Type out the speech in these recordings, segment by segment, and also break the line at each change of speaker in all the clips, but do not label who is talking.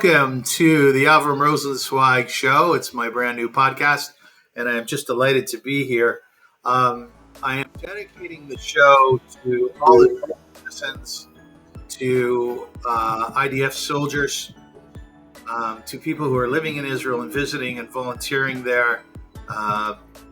Welcome to the Avrum Rosensweig show. It's my brand new podcast, and I'm just delighted to be here. I am dedicating the show to all the citizens, to IDF soldiers, to people who are living in Israel and visiting and volunteering there,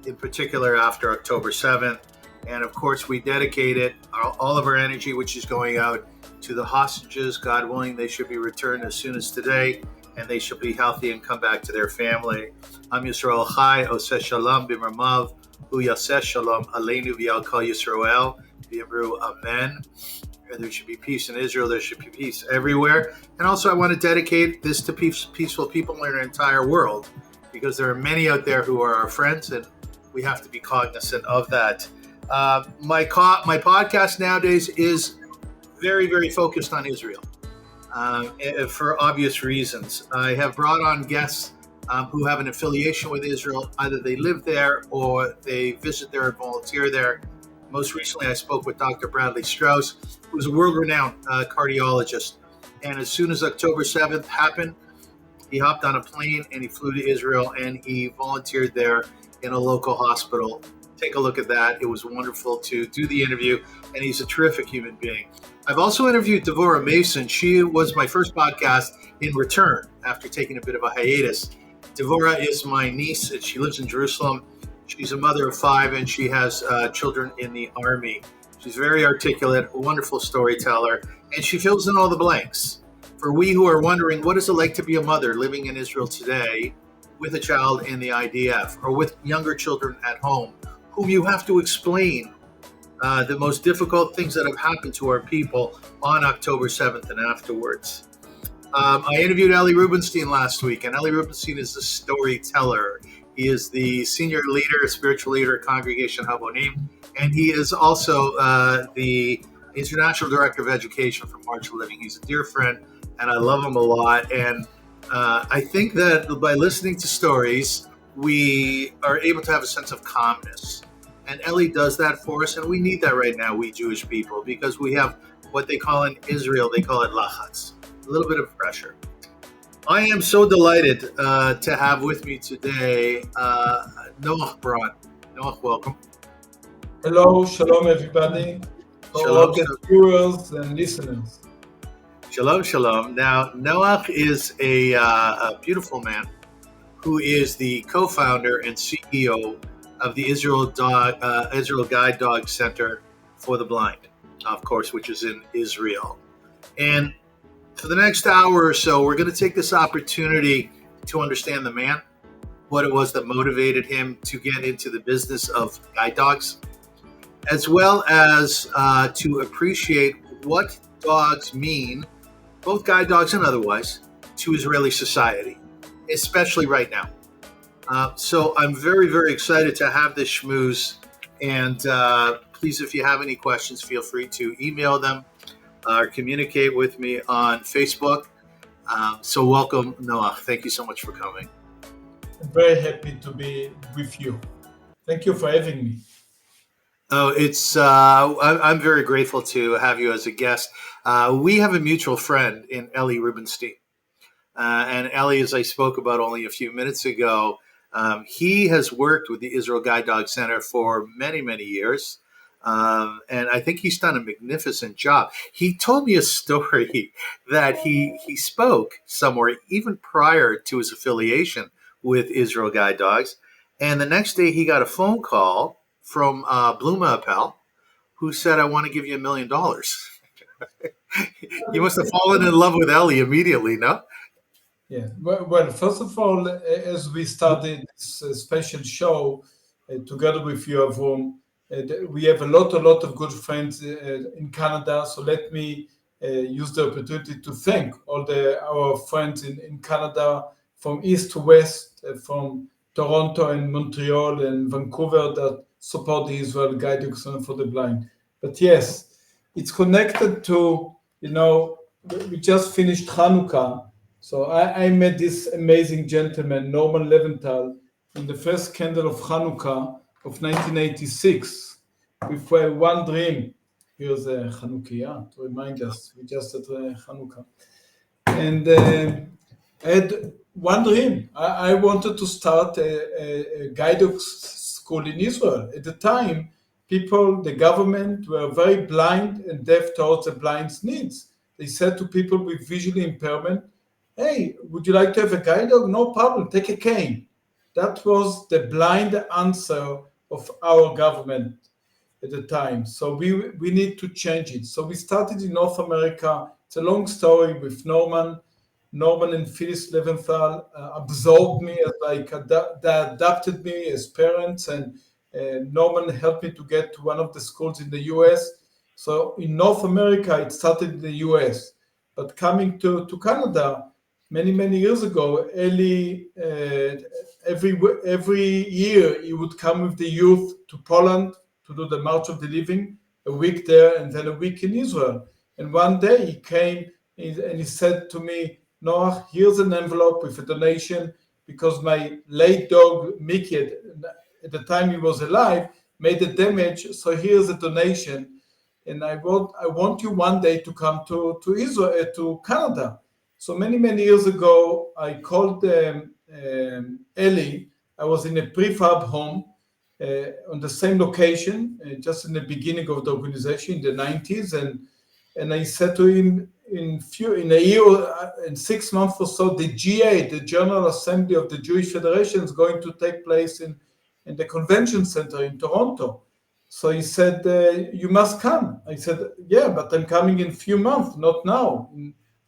in particular after October 7th. And of course, we dedicate all of our energy, which is going out to the hostages. God willing, they should be returned as soon as today, and they should be healthy and come back to their family. I'm Yisrael Chai, Oseh Shalom b'Marmav, Hu Yaseh Shalom Aleinu v'Al Kol Yisrael, v'Yamru Amen. And there should be peace in Israel. There should be peace everywhere. And also, I want to dedicate this to peaceful people in the entire world, because there are many out there who are our friends, and we have to be cognizant of that. My podcast nowadays is very, very focused on Israel for obvious reasons. I have brought on guests who have an affiliation with Israel. Either they live there or they visit there and volunteer there. Most recently, I spoke with Dr. Bradley Strauss, who's a world-renowned cardiologist. And as soon as October 7th happened, he hopped on a plane and he flew to Israel and he volunteered there in a local hospital. Take a look at that. It was wonderful to do the interview, and he's a terrific human being. I've also interviewed Devorah Mason. She was my first podcast in return after taking a bit of a hiatus. Devorah is my niece, and she lives in Jerusalem. She's a mother of 5, and she has children in the Army. She's very articulate, a wonderful storyteller, and she fills in all the blanks. For we who are wondering, what is it like to be a mother living in Israel today with a child in the IDF or with younger children at home, whom you have to explain the most difficult things that have happened to our people on October 7th and afterwards. I interviewed Eli Rubenstein last week, and Eli Rubenstein is a storyteller. He is the senior leader, spiritual leader at Congregation Habonim, and he is also the international director of education for March Living. He's a dear friend, and I love him a lot. And I think that by listening to stories, we are able to have a sense of calmness. And Eli does that for us, and we need that right now, we Jewish people, because we have what they call in Israel, they call it lachatz, a little bit of pressure. I am so delighted to have with me today Noach Braun. Noach, welcome.
Hello, shalom everybody, all the viewers and listeners.
Shalom, shalom. Now, Noach is a beautiful man who is the co-founder and CEO of the Israel Guide Dog Center for the Blind, of course, which is in Israel. And for the next hour or so, we're going to take this opportunity to understand the man, what it was that motivated him to get into the business of guide dogs, as well as to appreciate what dogs mean, both guide dogs and otherwise, to Israeli society, especially right now. So I'm very, very excited to have this schmooze. And please, if you have any questions, feel free to email them or communicate with me on Facebook. So welcome, Noach. Thank you so much for coming.
I'm very happy to be with you. Thank you for having me.
Oh, I'm very grateful to have you as a guest. We have a mutual friend in Eli Rubenstein. And Eli, as I spoke about only a few minutes ago, he has worked with the Israel Guide Dog Center for many, many years. And I think he's done a magnificent job. He told me a story that he spoke somewhere even prior to his affiliation with Israel Guide Dogs. And the next day he got a phone call from Bluma Appel, who said, I want to give you $1 million. You must have fallen in love with Eli immediately, no?
Yeah. Well, first of all, as we started this special show together with you, Avrum, we have a lot of good friends in Canada. So let me use the opportunity to thank all our friends in Canada, from east to west, from Toronto and Montreal and Vancouver, that support the Israel Guide Dog Center for the Blind. But yes, it's connected to, we just finished Hanukkah. So I met this amazing gentleman, Norman Leventhal, in the first candle of Hanukkah of 1986 with one dream. Here's Hanukkah to remind us. We just had Hanukkah. And I had one dream. I wanted to start a guidebook school in Israel. At the time, the government were very blind and deaf towards the blind's needs. They said to people with visual impairment, hey, would you like to have a guide dog? No problem, take a cane. That was the blind answer of our government at the time. So we need to change it. So we started in North America. It's a long story with Norman. Norman and Phyllis Leventhal absorbed me as they adopted me as parents, and Norman helped me to get to one of the schools in the U.S. So in North America, it started in the U.S. But coming to Canada many years ago, Eli every year he would come with the youth to Poland to do the March of the Living, a week there and then a week in Israel. And one day he came and he said to me, Noach, here's an envelope with a donation because my late dog Mickey, at the time he was alive, made a damage. So here's a donation, and I want you one day to come to Israel, to Canada. So many years ago, I called Eli. I was in a prefab home on the same location, just in the beginning of the organization in the 90s, and I said to him, in a year, in 6 months or so, the GA, the General Assembly of the Jewish Federation, is going to take place in the convention center in Toronto. So he said, you must come. I said, yeah, but I'm coming in a few months, not now.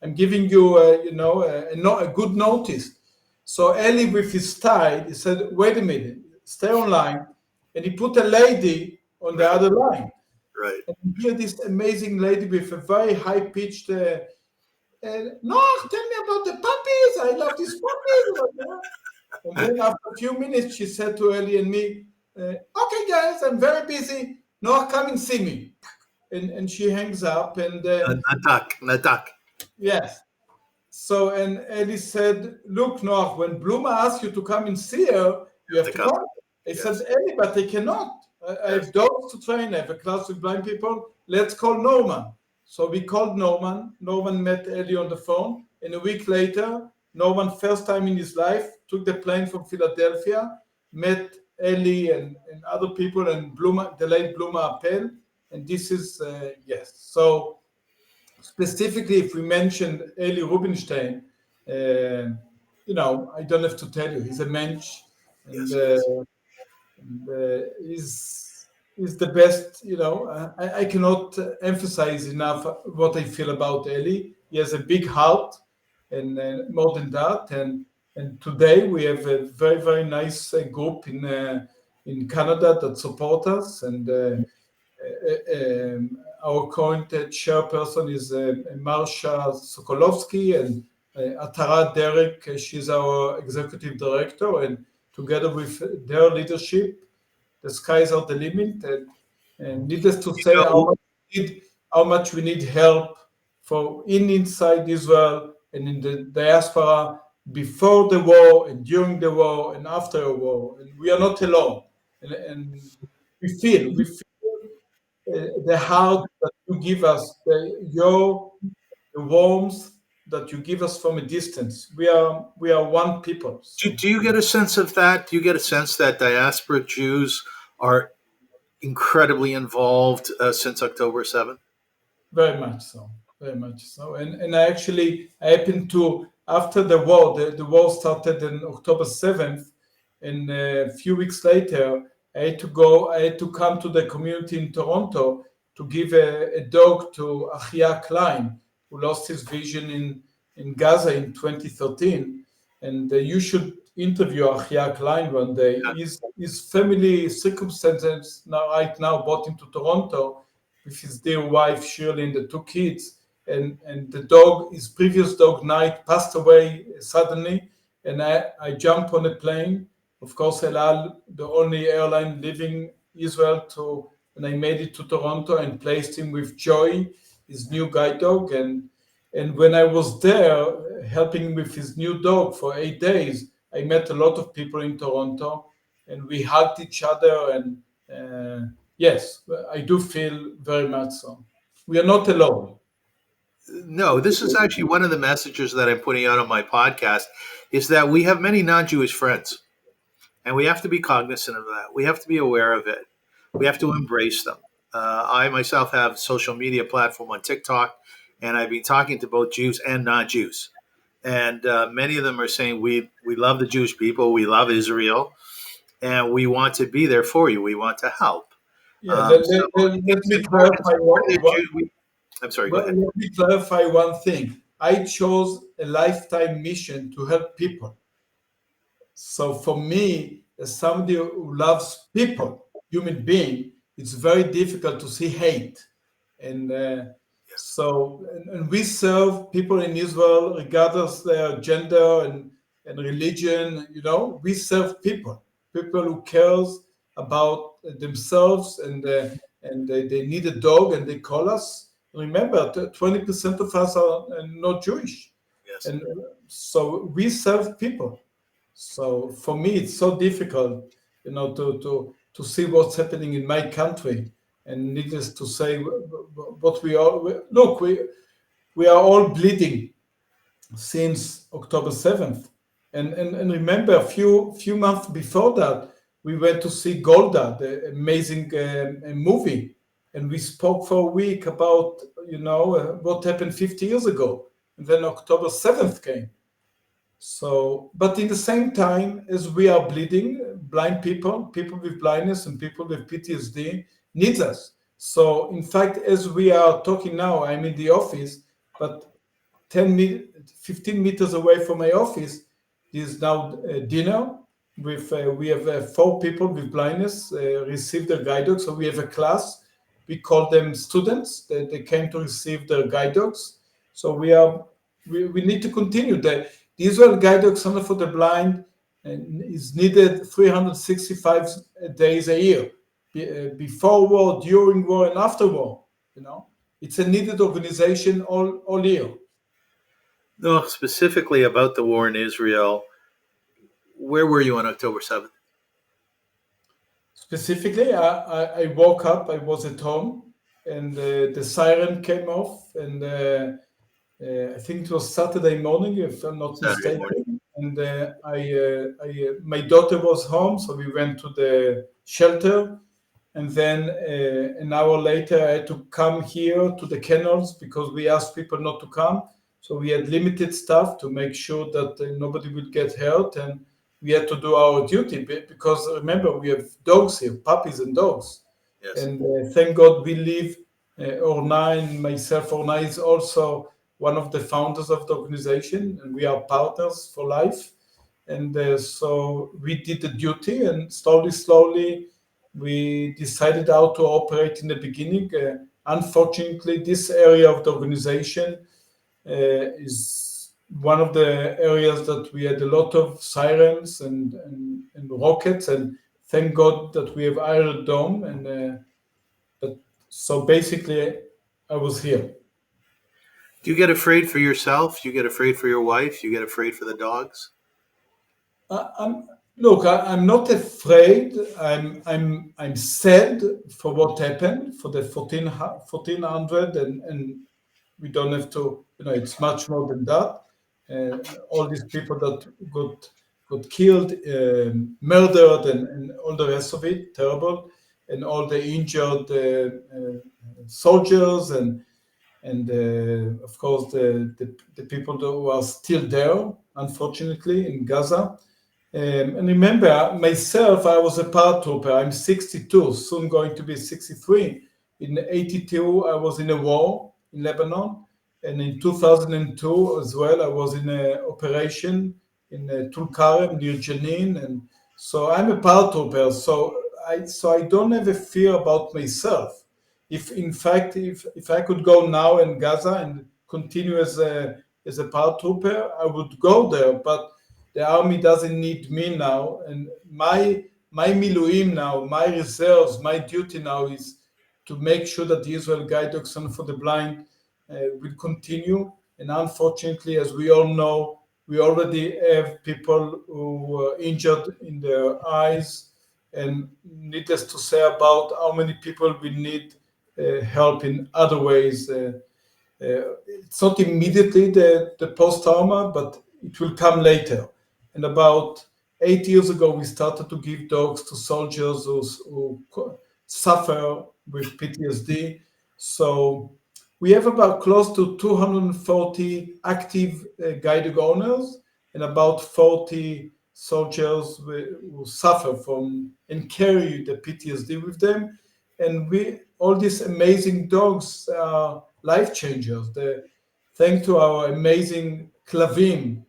I'm giving you, a good notice. So Eli, with his style, he said, wait a minute, stay online. And he put a lady on the other line.
Right.
And you hear this amazing lady with a very high-pitched, Noach, tell me about the puppies. I love these puppies. And then after a few minutes, she said to Eli and me, okay, guys, I'm very busy. Noach, come and see me. And she hangs up. And
Natak.
yes. So, and Eli said, look, Noach, when Bluma asks you to come and see her, you have to come. I said, Eli, but I cannot. I have dogs to train. I have a class with blind people. Let's call Norman. So we called Norman. Norman met Eli on the phone. And a week later, Norman, first time in his life, took the plane from Philadelphia, met Eli and other people, and the late Bluma Appel. And this is, yes. So specifically, if we mention Eli Rubenstein, I don't have to tell you, he's a mensch. And, is the best, I cannot emphasize enough what I feel about Eli. He has a big heart, and more than that. And today we have a very nice group in Canada that support us. And our current chairperson is Marsha Sokolovsky, and Atara Derek, she's our executive director. And together with their leadership, the skies are the limit. And needless to say, how much we need help for inside Israel and in the diaspora before the war and during the war and after a war. And we are not alone. And we feel the heart that you give us, the warmth that you give us from a distance. We are one people. So.
Do you get a sense of that? Do you get a sense that diaspora Jews are incredibly involved since October 7th?
Very much so. And I happened to, after the war, the war started on October 7th, and a few weeks later, I had to come to the community in Toronto to give a dog to Achia Klein, who lost his vision in Gaza in 2013. And you should interview Achia Klein one day. His family circumstances right now brought him to Toronto with his dear wife Shirley and the 2 kids. And the dog, his previous dog Knight, passed away suddenly. And I jumped on a plane. Of course, El Al, the only airline leaving Israel, and I made it to Toronto and placed him with Joy, his new guide dog. And when I was there helping him with his new dog for 8 days, I met a lot of people in Toronto, and we hugged each other. And yes, I do feel very much so. We are not alone.
No, this is actually one of the messages that I'm putting out on my podcast is that we have many non-Jewish friends, and we have to be cognizant of that. We have to be aware of it. We have to embrace them. I myself have a social media platform on TikTok, and I've been talking to both Jews and non-Jews, and many of them are saying we love the Jewish people, we love Israel, and we want to be there for you. We want to help.
Yeah,
So
let
it's
me
important. It's
clarify
important that I'm sorry. Go
well,
ahead.
let me clarify one thing. I chose a lifetime mission to help people. So for me, as somebody who loves people, human being, it's very difficult to see hate. And and we serve people in Israel, regardless their gender and religion. You know, we serve people who cares about themselves, and they need a dog, and they call us. Remember, 20% of us are not Jewish,
Yes.
and so we serve people. So for me, it's so difficult, to see what's happening in my country. And needless to say, what we are look, we are all bleeding since October 7th. And remember, a few months before that, we went to see Golda, the amazing movie, and we spoke for a week about what happened 50 years ago. And then October 7th came. So, but in the same time, as we are bleeding, blind people with blindness and people with PTSD needs us. So, in fact, as we are talking now, I'm in the office, but 15 meters away from my office is now dinner. We have 4 people with blindness receive their guide dogs. So we have a class. We call them students. They came to receive their guide dogs. So we need to continue. The Israel Guide Dog Center for the Blind is needed 365 days a year, before war, during war, and after war. It's a needed organization all year.
No, specifically about the war in Israel. Where were you on October 7th?
Specifically, I woke up. I was at home, and the siren came off, and I think it was Saturday morning, if I'm not
Saturday morning.
mistaken. And my daughter was home, so we went to the shelter. And then an hour later, I had to come here to the kennels because we asked people not to come. So we had limited staff to make sure that nobody would get hurt, and we had to do our duty because remember, we have dogs here, puppies and dogs.
Yes.
And thank God we live. Orna and myself, Orna is also one of the founders of the organization, and we are partners for life. And so we did the duty, and slowly, we decided how to operate in the beginning. Unfortunately, this area of the organization is one of the areas that we had a lot of sirens and rockets, and thank God that we have Iron Dome. And but so basically, I was here.
Do you get afraid for yourself? Do you get afraid for your wife? Do you get afraid for the dogs?
I'm not afraid. I'm sad for what happened for the 1400, and we don't have to. It's much more than that. All these people that got killed, murdered, and all the rest of it, terrible, and all the injured soldiers, and of course the people who are still there, unfortunately, in Gaza. And remember, myself, I was a paratrooper. I'm 62, soon going to be 63. In 82, I was in a war in Lebanon. And in 2002 as well, I was in an operation in Tulkarem near Jenin. And so I'm a paratrooper. So I don't have a fear about myself. If in fact, if I could go now in Gaza and continue as a paratrooper, I would go there. But the army doesn't need me now, and my miluim now, my reserves, my duty now is to make sure that the Israel Guide Dog Center for the Blind will continue. And unfortunately, as we all know, we already have people who were injured in their eyes, and needless to say about how many people will need help in other ways. It's not immediately the post-trauma, but it will come later. And about 8 years ago, we started to give dogs to soldiers who suffer with PTSD. So we have about close to 240 active guide dog owners and about 40 soldiers who suffer from and carry the PTSD with them. And all these amazing dogs are life changers. Thanks to our amazing Klavim,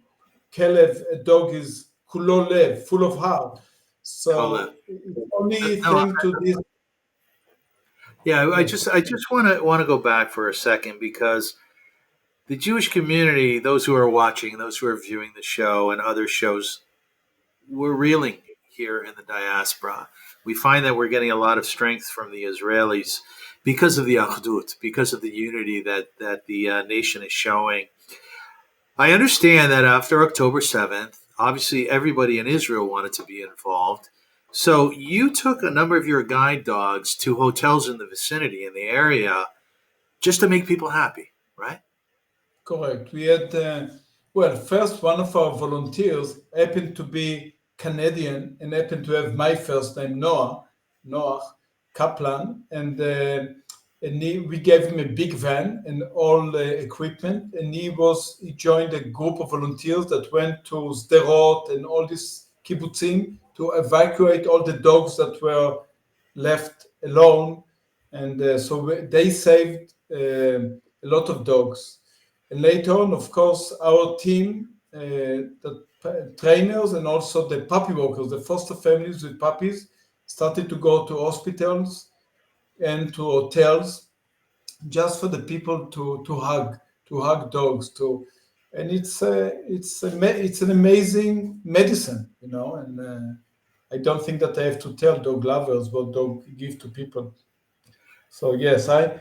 Kelev, a dog is kulo lev, full of heart. So it's only
No,
thanks to this.
yeah, I just want to go back for a second because the Jewish community, those who are watching, those who are viewing the show and other shows, we're reeling here in the diaspora. We find that we're getting a lot of strength from the Israelis because of the Achdut, because of the unity that the nation is showing. I understand that after October 7th, obviously everybody in Israel wanted to be involved. So you took a number of your guide dogs to hotels in the vicinity, in the area, just to make people happy, right?
Correct. We had, well, first one of our volunteers happened to be Canadian and happened to have my first name, Noach Kaplan. We gave him a big van and all equipment. And he joined a group of volunteers that went to Sderot and all these kibbutzim to evacuate all the dogs that were left alone. And they saved a lot of dogs. And later on, of course, our team, the trainers and also the puppy walkers, the foster families with puppies, started to go to hospitals and to hotels just for the people to hug dogs. And it's an amazing medicine, And I don't think that I have to tell dog lovers what dog give to people. So yes, I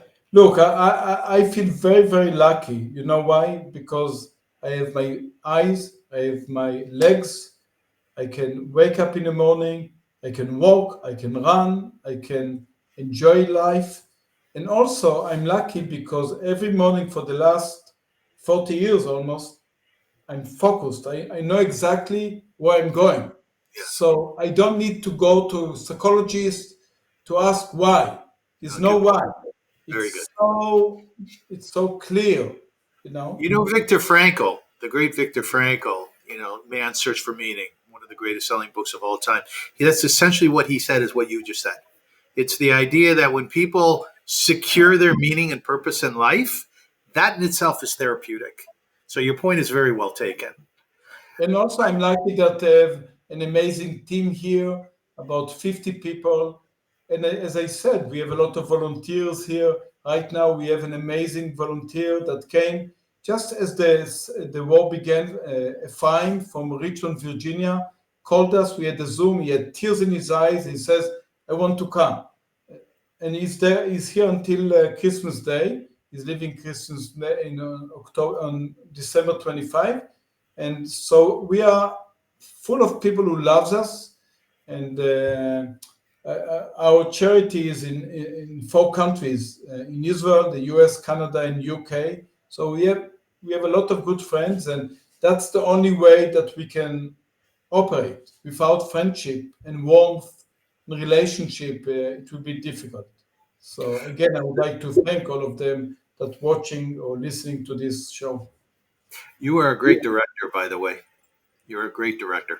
feel very, very lucky. You know why? Because I have my eyes, I have my legs, I can wake up in the morning, I can walk, I can run, I can enjoy life. And also I'm lucky because every morning for the last 40 years almost, I'm focused. I know exactly where I'm going.
Yeah.
So I don't need to go to psychologist to ask why. There's no
Okay.
why.
Very good.
It's so clear.
Viktor Frankl, the great Viktor Frankl, Man's Search for Meaning, one of the greatest selling books of all time. That's essentially what he said is what you just said. It's the idea that when people secure their meaning and purpose in life, that in itself is therapeutic. So your point is very well taken.
And also I'm lucky that I have an amazing team here, about 50 people. And as I said, we have a lot of volunteers here. Right now we have an amazing volunteer that came just as the war began. A fine from Richmond, Virginia, called us. We had a Zoom. He had tears in his eyes. He says, I want to come. And he's here until Christmas Day. He's leaving Christmas Day on December 25. And so we are full of people who loves us. And our charity is in 4 countries, in Israel, the US, Canada, and UK. So we have a lot of good friends, and that's the only way that we can operate. Without friendship and warmth and relationship, it will be difficult. So again, I would like to thank all of them that watching or listening to this show.
You are a great director, by the way. You're a great director.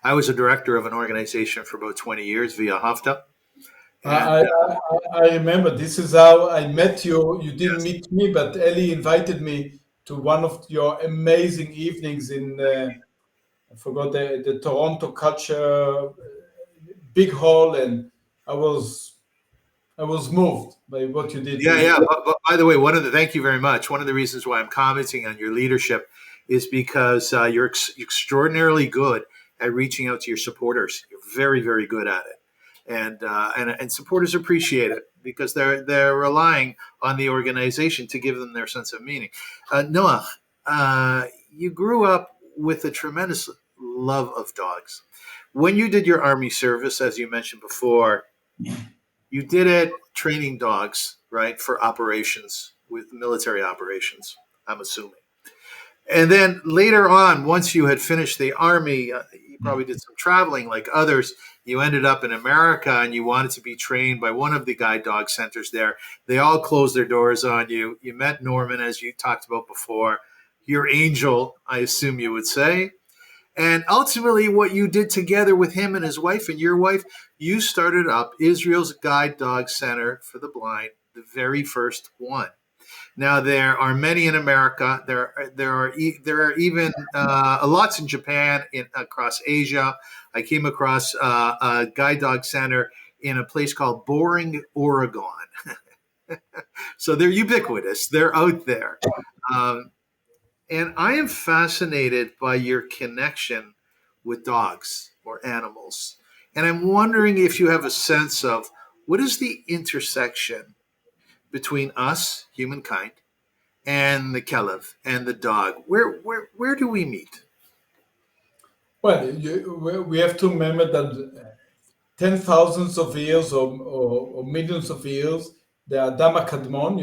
I was a director of an organization for about 20 years via Hafta.
I remember this is how I met you. You didn't
Yes.
meet me, but Eli invited me to one of your amazing evenings in I forgot the Toronto Culture big hall, and I was moved by what you did.
Yeah. But by the way, thank you very much. One of the reasons why I'm commenting on your leadership is because you're extraordinarily good at reaching out to your supporters. You're very, very good at it. And supporters appreciate it because they're relying on the organization to give them their sense of meaning. Noach, you grew up with a tremendous love of dogs. When you did your army service, as you mentioned before, you did it training dogs, right, for operations, with military operations, I'm assuming. And then later on, once you had finished the army, you probably did some traveling like others. You ended up in America and you wanted to be trained by one of the guide dog centers there. They all closed their doors on you. You met Norman, as you talked about before, your angel, I assume you would say. And ultimately, what you did together with him and his wife and your wife, you started up Israel's Guide Dog Center for the Blind, the very first one. Now there are many in America. There are even lots in Japan, across Asia. I came across a guide dog center in a place called Boring, Oregon. So they're ubiquitous. They're out there, and I am fascinated by your connection with dogs or animals. And I'm wondering if you have a sense of what is the intersection between us, humankind, and the Kelev and the dog. Where do we meet?
Well, we have to remember that 10,000s of years or millions of years, the Adam Kadmon,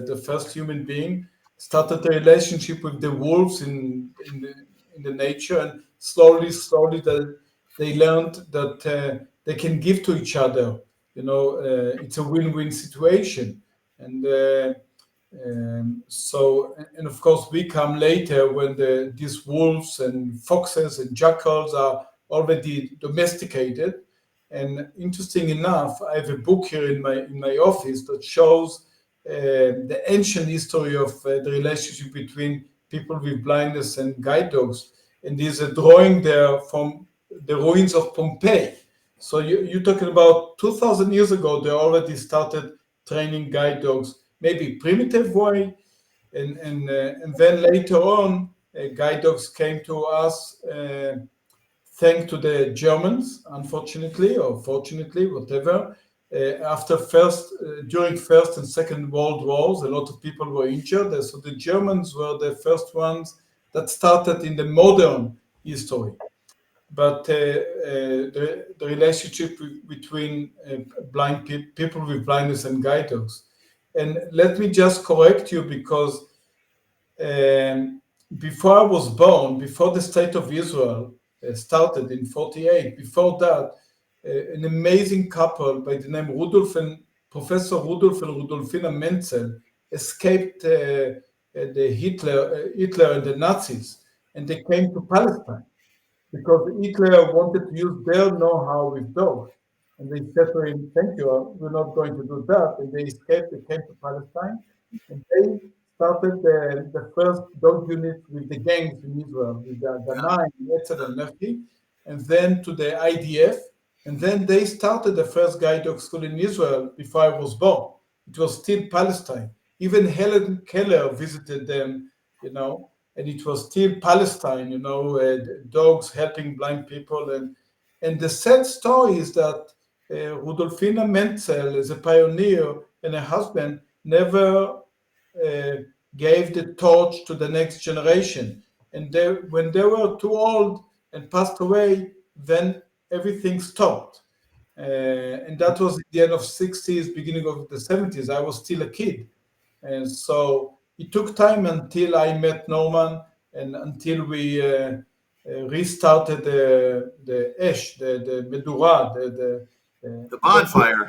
the first human being, started a relationship with the wolves in the nature, and slowly they learned that they can give to each other. It's a win-win situation, and and of course, we come later when these wolves and foxes and jackals are already domesticated. And interesting enough, I have a book here in my office that shows the ancient history of the relationship between people with blindness and guide dogs. And there's a drawing there from the ruins of Pompeii. So you're talking about 2,000 years ago, they already started training guide dogs, maybe primitive way, and then later on, guide dogs came to us thanks to the Germans, unfortunately or fortunately, whatever. During First and Second World Wars, a lot of people were injured. So the Germans were the first ones that started in the modern history. But the relationship between people with blindness and guide dogs. And let me just correct you, because before I was born, before the state of Israel started in 48, before that, an amazing couple by the name Professor Rudolf and Rudolfina Menzel escaped the Hitler and the Nazis, and they came to Palestine because Hitler wanted to use their know-how with dogs. And they said to him, "Thank you, we're not going to do that." And they escaped, they came to Palestine, and they started the first dog unit with the gangs in Israel, with the Agnon, Etzel, and Merki, and then to the IDF. And then they started the first guide dog school in Israel before I was born. It was still Palestine. Even Helen Keller visited them, and it was still Palestine, dogs helping blind people. And the sad story is that Rudolfina Menzel, as a pioneer, and her husband never gave the torch to the next generation. And when they were too old and passed away, then everything stopped. And that was at the end of 60s, beginning of the 70s. I was still a kid. And so it took time until I met Norman and until we restarted the Esh, the Medura,
The bonfire.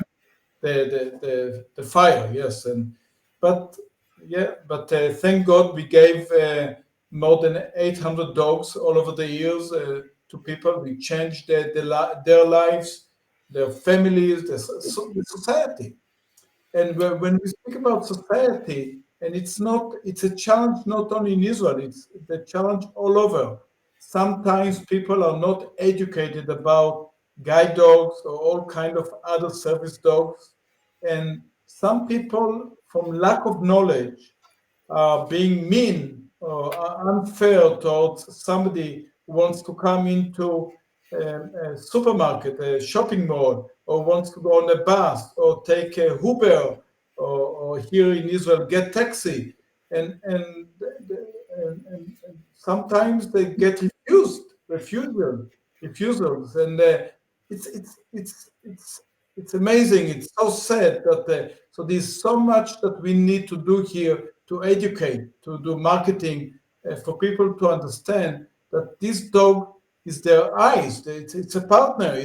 the fire, yes. But thank God we gave more than 800 dogs all over the years to people. We changed their lives, their families, the society. And when we speak about society, and it's a challenge not only in Israel, it's the challenge all over. Sometimes people are not educated about guide dogs or all kind of other service dogs. And some people, from lack of knowledge, are being mean or unfair towards somebody who wants to come into a supermarket, a shopping mall, or wants to go on a bus or take a Uber, or here in Israel get taxi, and sometimes they get refusals, and it's it's amazing. It's so sad that so there's so much that we need to do here to educate, to do marketing for people to understand that this dog is their eyes. It's a partner.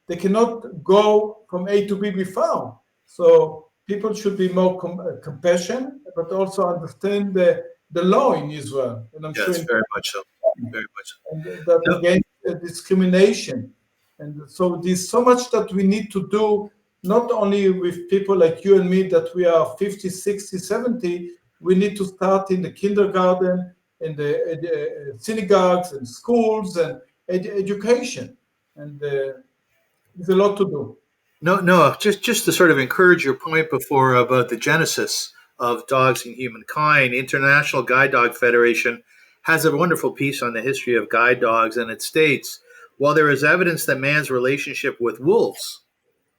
They cannot go from A to B without. So people should be more compassionate, but also understand the law in Israel, and I'm sure
Yes,
in
very much so. Very much so.
and that
No,
against discrimination. And so there's so much that we need to do, not only with people like you and me that we are 50, 60, 70, we need to start in the kindergarten, in the synagogues and schools and education. And there's a lot to do.
no, just to sort of encourage your point before about the genesis of dogs and humankind, International Guide Dog Federation has a wonderful piece on the history of guide dogs, and it states, while there is evidence that man's relationship with wolves,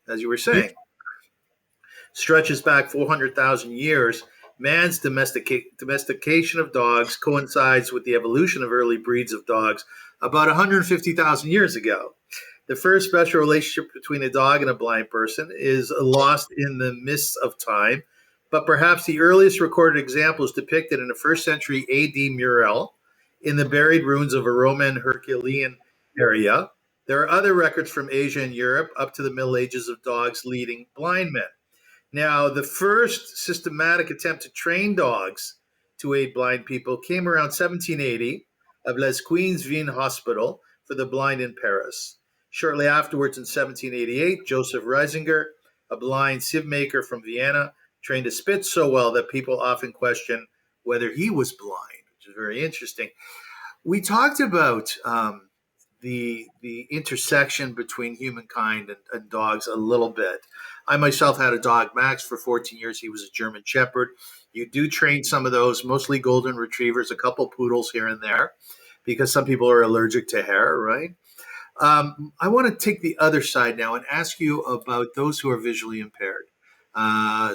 as you were saying, stretches back 400,000 years, man's domestication of dogs coincides with the evolution of early breeds of dogs about 150,000 years ago. The first special relationship between a dog and a blind person is lost in the mists of time, but perhaps the earliest recorded example is depicted in a first century AD mural in the buried ruins of a Roman Herculean area. There are other records from Asia and Europe up to the Middle Ages of dogs leading blind men. Now, the first systematic attempt to train dogs to aid blind people came around 1780 of Les Queens Vien Hospital for the blind in Paris. Shortly afterwards, in 1788, Joseph Reisinger, a blind sieve maker from Vienna, trained a Spitz so well that people often question whether he was blind, which is very interesting. We talked about the intersection between humankind and dogs a little bit. I myself had a dog, Max, for 14 years. He was a German Shepherd. You do train some of those, mostly golden retrievers, a couple poodles here and there, because some people are allergic to hair, right? I want to take the other side now and ask you about those who are visually impaired.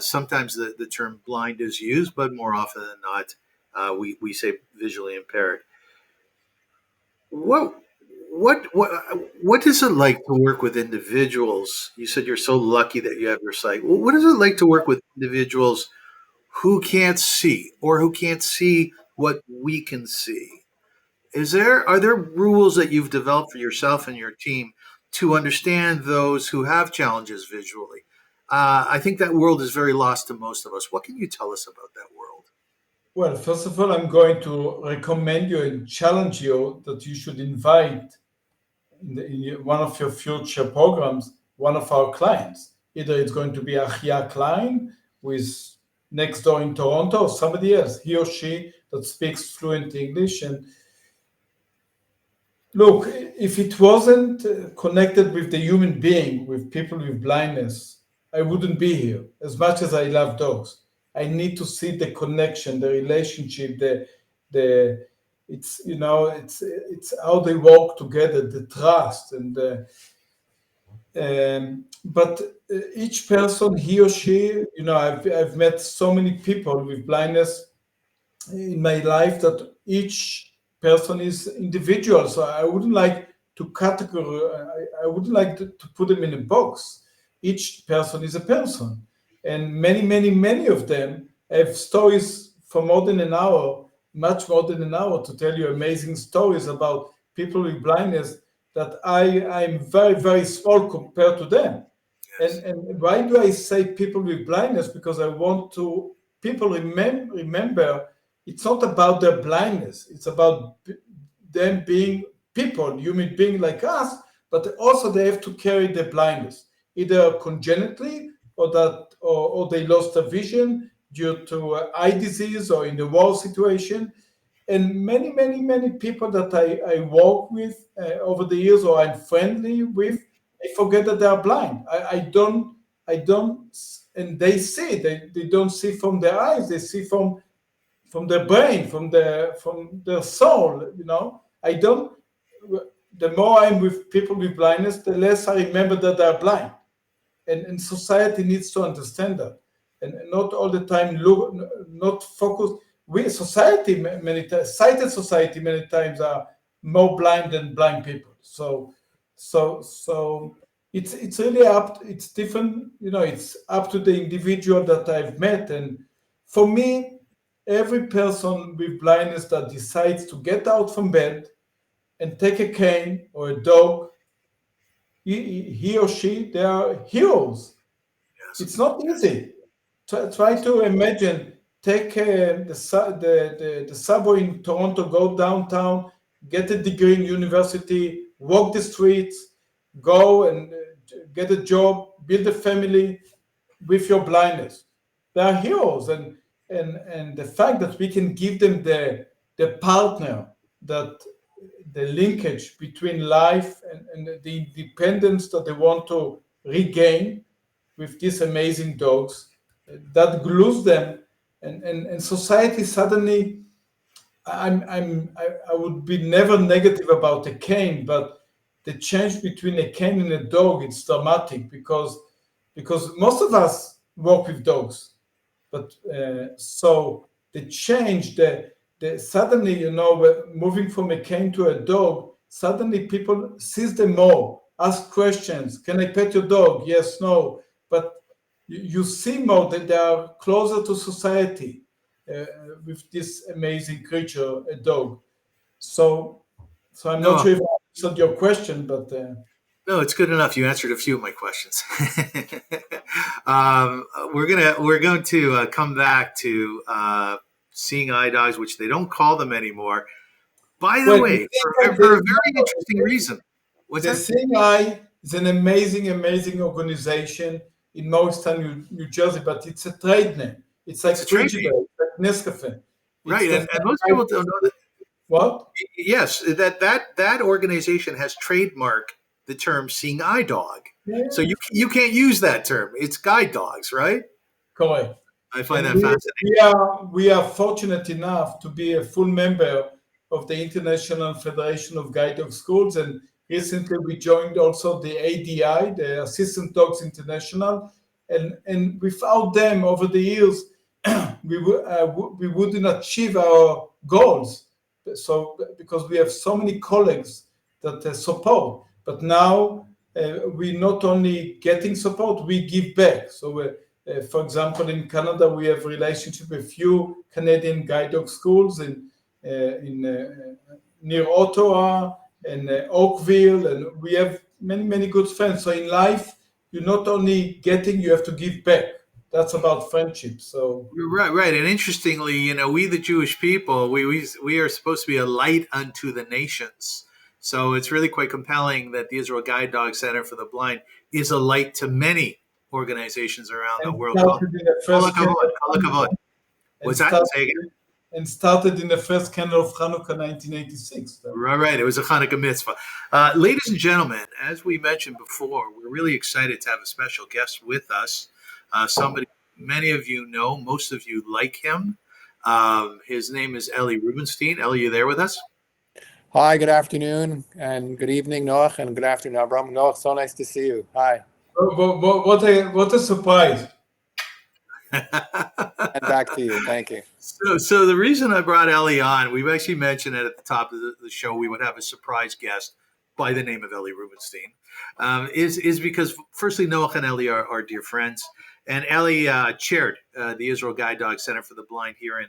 Sometimes the term blind is used, but more often than not, we say visually impaired. What what is it like to work with individuals? You said you're so lucky that you have your sight. What is it like to work with individuals who can't see or who can't see what we can see? Are there rules that you've developed for yourself and your team to understand those who have challenges visually? I think that world is very lost to most of us. What can you tell us about that world?
Well, first of all, I'm going to recommend you and challenge you that you should invite one of your future programs one of our clients. Either it's going to be Achia Klein, who is next door in Toronto, or somebody else, he or she that speaks fluent English. And look, if it wasn't connected with the human being, with people with blindness, I wouldn't be here. As much as I love dogs, I need to see the connection, the relationship, the it's how they work together, the trust, and but each person, he or she, I've met so many people with blindness in my life that each person is individual. So I wouldn't like to categorize. I wouldn't like to put them in a box. Each person is a person, and many of them have stories for more than an hour, much more than an hour, to tell you amazing stories about people with blindness that I'm very small compared to them.
Yes.
And why do I say people with blindness? Because I want to people remember it's not about their blindness. It's about them being people, human beings like us, but also they have to carry the blindness, either congenitally or they lost their vision due to eye disease or in the war situation. And many people that I work with over the years or I'm friendly with, I forget that they are blind. I don't, and they see. They don't see from their eyes. They see from their brain, from their soul. I don't. The more I'm with people with blindness, the less I remember that they are blind. And society needs to understand that, and not all the time look, not focus. We society many times, sighted society many times are more blind than blind people. So it's really it's different, it's up to the individual that I've met. And for me, every person with blindness that decides to get out from bed and take a cane or a dog, he or she, they are heroes.
Yes.
It's not easy. Try to imagine, take the subway in Toronto, go downtown, get a degree in university, walk the streets, go and get a job, build a family with your blindness. They are heroes, and the fact that we can give them the partner, that the linkage between life and the independence that they want to regain with these amazing dogs, that glues them, and society suddenly. I would be never negative about a cane, but the change between a cane and a dog, it's dramatic, because most of us work with dogs, but so the change, the suddenly, moving from a cane to a dog, suddenly people sees them more, ask questions. Can I pet your dog? Yes, no. But you see more that they are closer to society uh, with this amazing creature, a dog. So, so I'm not
No,
sure if I answered your question, but
no, it's good enough. You answered a few of my questions. We're going to come back to seeing eye dogs, which they don't call them anymore. By the
well,
way, for a very interesting reason. What's
the
that?
Seeing Eye is an amazing, amazing organization in Morristown, New Jersey, but it's a trade name. It's like
It's a trade name,
Frigidaire, it's like Nescafe. It's
right?
the
And most people don't know that.
what?
Yes, that organization has trademarked the term "seeing eye dog," so
Yeah,
you can't use that term. It's guide dogs, right?
correct.
I find
And
that fascinating.
we are fortunate enough to be a full member of the International Federation of Guide Dog Schools, and recently we joined also the ADI, the Assistant Dogs International, and without them over the years, we wouldn't achieve our goals. So because we have so many colleagues that support, but now we not only getting support, we give back. So. For example, in Canada, we have relationship with few Canadian guide dog schools in near Ottawa and Oakville, and we have many, many good friends. So in life, you're not only getting, you have to give back. That's about friendship. So
Right, right. And interestingly, we the Jewish people, we are supposed to be a light unto the nations. So it's really quite compelling that the Israel Guide Dog Center for the Blind is a light to many organizations around the
and
world.
started in the
Kol
first
hakavod,
candle of
kol hakavod.
Hanukkah, and
What's that? Say again.
started in the first candle of Hanukkah, 1986. So.
Right, right. It was a Hanukkah mitzvah. Ladies and gentlemen, as we mentioned before, we're really excited to have a special guest with us. Somebody many of you know, most of you like him. His name is Eli Rubenstein. Eli, you there with us?
Hi, good afternoon and good evening, Noach, and good afternoon, Avrum. Noach, so nice to see you. Hi.
What a surprise!
And back to you. Thank you.
So the reason I brought Eli on, we've actually mentioned it at the top of the show, we would have a surprise guest by the name of Eli Rubenstein, is because firstly, Noach and Eli are dear friends, and Eli chaired the Israel Guide Dog Center for the Blind here in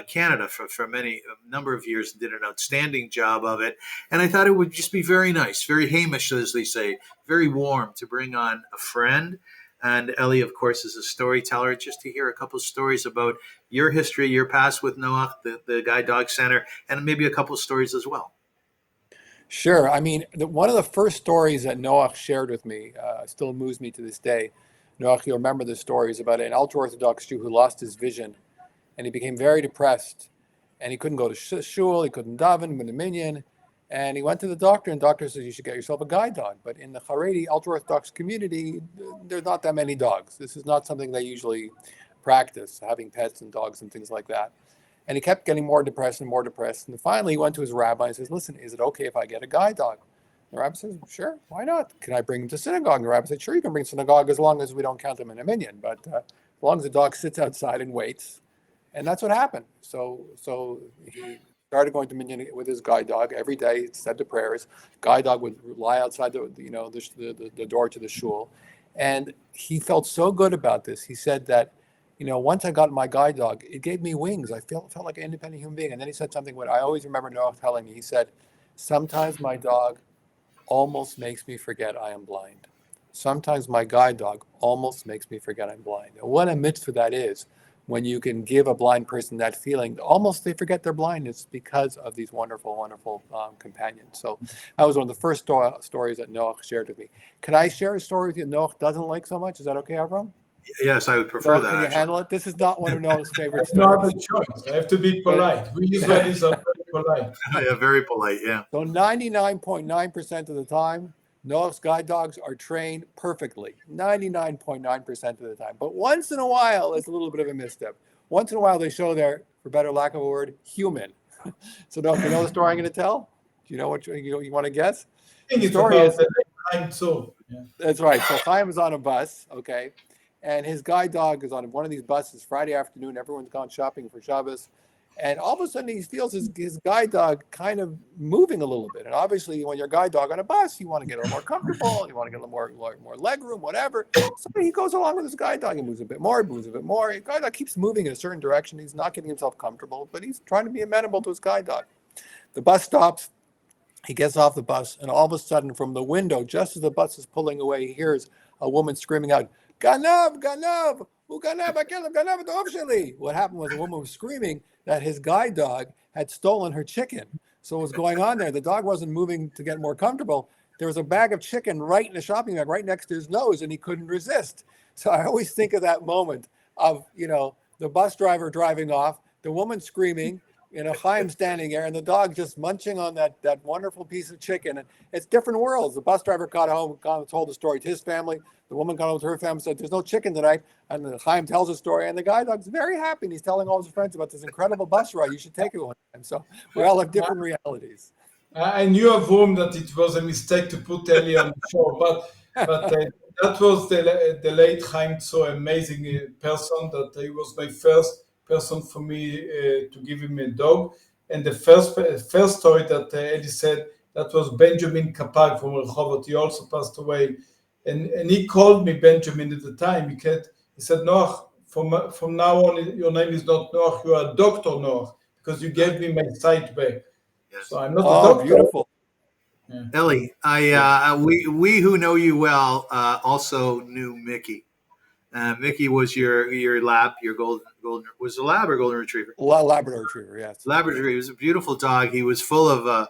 Canada for a number of years, and did an outstanding job of it. And I thought it would just be very nice, very Hamish, as they say, very warm to bring on a friend. And Eli, of course, is a storyteller, just to hear a couple of stories about your history, your past with Noach, the Guide Dog Center, and maybe a couple of stories as well.
Sure. I mean, one of the first stories that Noach shared with me still moves me to this day. Noach, you'll remember the stories about an ultra-Orthodox Jew who lost his vision, and he became very depressed, and he couldn't go to shul, he couldn't daven with a minyan, and he went to the doctor, and the doctor says, you should get yourself a guide dog. But in the Haredi ultra-Orthodox community, there's not that many dogs. This is not something they usually practice, having pets and dogs and things like that. And he kept getting more depressed and more depressed. And finally, he went to his rabbi and says, listen, is it okay if I get a guide dog? The rabbi says, sure, why not? Can I bring him to synagogue? And the rabbi said, sure, you can bring synagogue as long as we don't count him in a minyan. But as long as the dog sits outside and waits. And that's what happened. So he started going to minyan with his guide dog every day. He said the prayers. Guide dog would lie outside the door to the shul, and he felt so good about this. He said that, once I got my guide dog, it gave me wings. I felt like an independent human being. And then he said something what I always remember Noah telling me. He said, "Sometimes my dog almost makes me forget I am blind. Sometimes my guide dog almost makes me forget I'm blind." And what a mitzvah that is, when you can give a blind person that feeling. Almost they forget their blindness because of these wonderful, wonderful companions. So that was one of the first stories that Noach shared with me. Can I share a story with you Noach doesn't like so much? Is that okay, Avram?
Yes, I would prefer
Noach,
that.
can you
Actually.
handle it? This is not one of Noach's favorite
I have no
stories.
other choice. I have to be polite. We Israelis are very polite.
Yeah, very polite. Yeah.
So 99.9% of the time, Noach's guide dogs are trained perfectly, 99.9% of the time. But once in a while, it's a little bit of a misstep. Once in a while, they show their, for better lack of a word, human. So Noach, you know the story I'm going to tell? Do you know what you want to guess?
I think
The
it's
story
about
is,
the time too. Yeah.
that's right. So Chaim is on a bus, okay, and his guide dog is on one of these buses Friday afternoon. Everyone's gone shopping for Shabbos. And all of a sudden, he feels his guide dog kind of moving a little bit. And obviously, when you're a guide dog on a bus, you want to get a little more comfortable. You want to get a little more leg room, whatever. So he goes along with his guide dog and moves a bit more, moves a bit more. The guide dog keeps moving in a certain direction. He's not getting himself comfortable, but he's trying to be amenable to his guide dog. The bus stops. He gets off the bus, and all of a sudden, from the window, just as the bus is pulling away, he hears a woman screaming out, "Ganav, Ganav, who Ganav, Akelav, Ganav, Dov Sheli." What happened was the woman was screaming that his guide dog had stolen her chicken. So what was going on there? The dog wasn't moving to get more comfortable. There was a bag of chicken right in the shopping bag, right next to his nose, and he couldn't resist. So I always think of that moment of, the bus driver driving off, the woman screaming, Chaim standing there, and the dog just munching on that wonderful piece of chicken. And it's different worlds. The bus driver got home, told the story to his family. The woman got home to her family, said, "There's no chicken tonight." And Chaim tells the story, and the guide dog's very happy. And he's telling all his friends about this incredible bus ride. You should take it one time. So we all have different realities.
I knew Avrum that it was a mistake to put Eli on the show, but that was the late Chaim, so amazing person that he was my first person for me to give him a dog. And the first story that Eli said, that was Benjamin Kapag from Rehovot. He also passed away. And he called me Benjamin at the time. He said, "Noach, from now on, your name is not Noach, you are Dr. Noach, because you gave me my sight back."
Yes.
So I'm not a doctor.
Beautiful.
Yeah. Eli, we who know you well also knew Mickey. Mickey was your lab, your golden was a lab or golden retriever?
Labrador retriever, yes.
Labrador. He was a beautiful dog. He was full of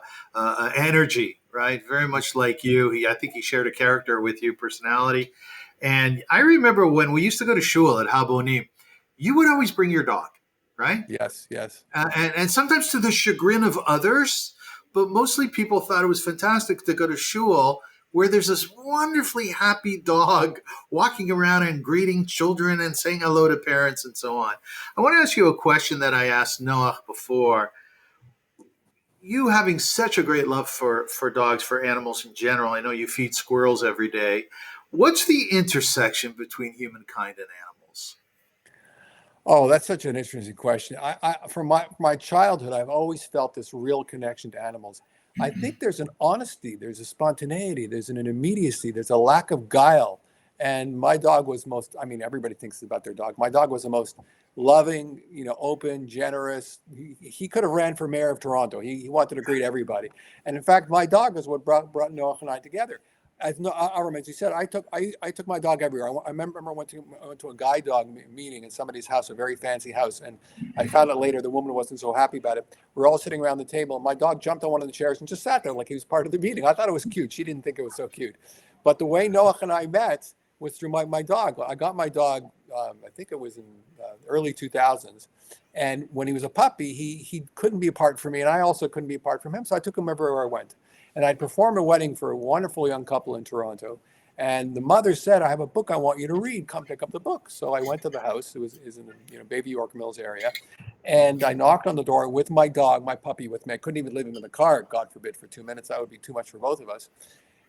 energy, right? Very much like you. I think he shared a character with you, personality. And I remember when we used to go to shul at Habonim, you would always bring your dog, right?
Yes.
And sometimes to the chagrin of others, but mostly people thought it was fantastic to go to shul where there's this wonderfully happy dog walking around and greeting children and saying hello to parents and so on. I want to ask you a question that I asked Noach before. You having such a great love for dogs, for animals in general, I know you feed squirrels every day. What's the intersection between humankind and animals?
Oh, that's such an interesting question. From my childhood, I've always felt this real connection to animals. I think there's an honesty, there's a spontaneity, there's an immediacy, there's a lack of guile. And my dog was everybody thinks about their dog. My dog was the most loving, open, generous. He could have ran for mayor of Toronto. He wanted to greet everybody. And in fact, my dog is what brought Noach and I together. As you said, I took my dog everywhere. I remember I went to a guide dog meeting in somebody's house, a very fancy house, and I found out later the woman wasn't so happy about it. We're all sitting around the table, and my dog jumped on one of the chairs and just sat there like he was part of the meeting. I thought it was cute. She didn't think it was so cute. But the way Noach and I met was through my dog. I got my dog, I think it was in early 2000s. And when he was a puppy, he couldn't be apart from me, and I also couldn't be apart from him, so I took him everywhere I went. And I'd performed a wedding for a wonderful young couple in Toronto. And the mother said, "I have a book I want you to read. Come pick up the book." So I went to the house. It was in the Baby York Mills area. And I knocked on the door with my dog, my puppy with me. I couldn't even leave him in the car, God forbid, for 2 minutes. That would be too much for both of us.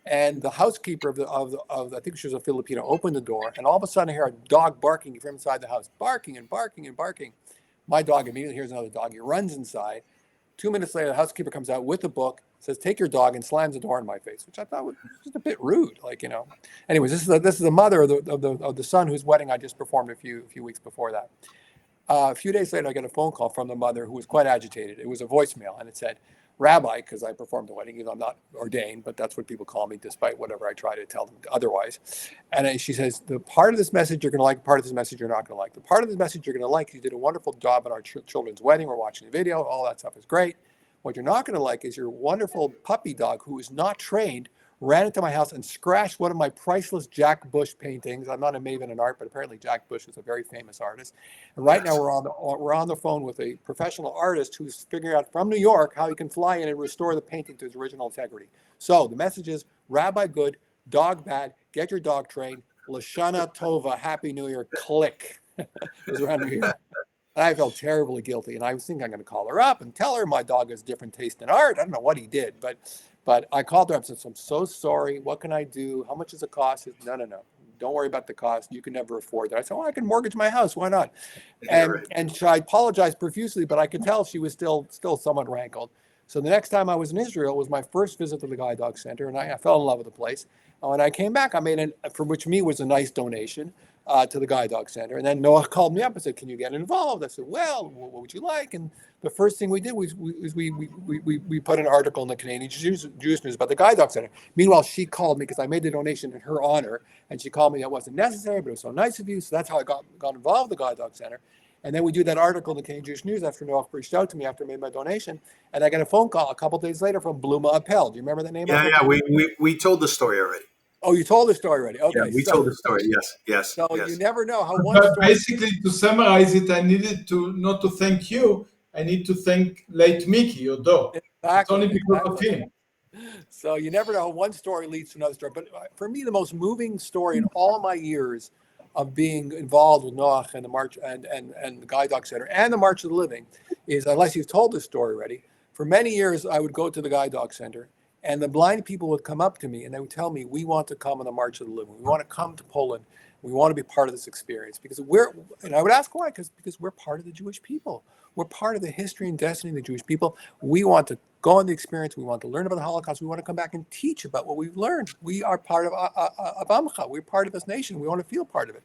And the housekeeper of I think she was a Filipino, opened the door. And all of a sudden I hear a dog barking from inside the house, barking and barking and barking. My dog immediately hears another dog. He runs inside. 2 minutes later, the housekeeper comes out with a book, says, "Take your dog," and slams the door in my face, which I thought was just a bit rude. Anyways, this is the mother of the son whose wedding I just performed a few weeks before that. A few days later, I get a phone call from the mother who was quite agitated. It was a voicemail, and it said, "Rabbi," because I performed the wedding, even though I'm not ordained, but that's what people call me, despite whatever I try to tell them otherwise. And she says, "The part of this message you're going to like, part of this message you're not going to like. The part of this message you're going to like, you did a wonderful job at our children's wedding. We're watching the video. All that stuff is great. What you're not going to like is your wonderful puppy dog, who is not trained, ran into my house and scratched one of my priceless Jack Bush paintings." I'm not a maven in art, but apparently Jack Bush is a very famous artist. And right now we're on the phone with a professional artist who's figuring out from New York how he can fly in and restore the painting to its original integrity. So the message is: Rabbi good, dog bad. Get your dog trained. Lashana Tova, Happy New Year. Click. It was around New Year. And I felt terribly guilty. And I was thinking I'm going to call her up and tell her my dog has different taste in art. I don't know what he did, but I called her up and said, "I'm so sorry. What can I do? How much does it cost?" She said, No. Don't worry about the cost. You can never afford that. I said, "Well, I can mortgage my house. Why not?" And so I apologized profusely, but I could tell she was still somewhat rankled. So the next time I was in Israel was my first visit to the Guide Dog Center, and I fell in love with the place. When I came back, I made for which me was a nice donation to the Guide Dog Center. And then Noah called me up and said, "Can you get involved?" I said, "Well, what would you like?" And the first thing we did was we put an article in the Canadian Jewish News about the Guide Dog Center. Meanwhile, she called me because I made the donation in her honor, and she called me. It wasn't necessary, but it was so nice of you. So that's how I got involved with the Guide Dog Center. And then we do that article in the Canadian Jewish News after Noach reached out to me after I made my donation. And I got a phone call a couple of days later from Bluma Appel. Do you remember that name?
Yeah. We told the story already.
Oh, you told the story already. Okay.
Yeah, we told the story. Yes.
So
yes.
You never know how one
But
story.
basically, to summarize it, I needed not to thank you. I need to thank late Mickey, your dog.
Exactly,
it's only because of him.
So you never know how one story leads to another story. But for me, the most moving story in all my years of being involved with Noach and the March and the Guide Dog Center and the March of the Living is, unless you've told this story already, for many years I would go to the Guide Dog Center and the blind people would come up to me and they would tell me, "We want to come on the March of the Living. We want to come to Poland. We want to be part of this experience." And I would ask why, because we're part of the Jewish people. We're part of the history and destiny of the Jewish people. We want to go on the experience. We want to learn about the Holocaust. We want to come back and teach about what we've learned. We are part of Amcha. We're part of this nation. We want to feel part of it.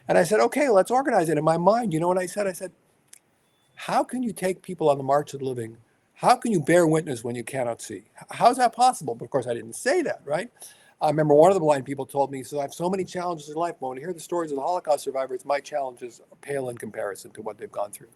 And I said, "Okay, let's organize it." In my mind, you know what I said? I said, how can you take people on the March of the Living? How can you bear witness when you cannot see? How's that possible? But of course, I didn't say that, right? I remember one of the blind people told me, "So I have so many challenges in life. But when I hear the stories of the Holocaust survivors, my challenges pale in comparison to what they've gone through."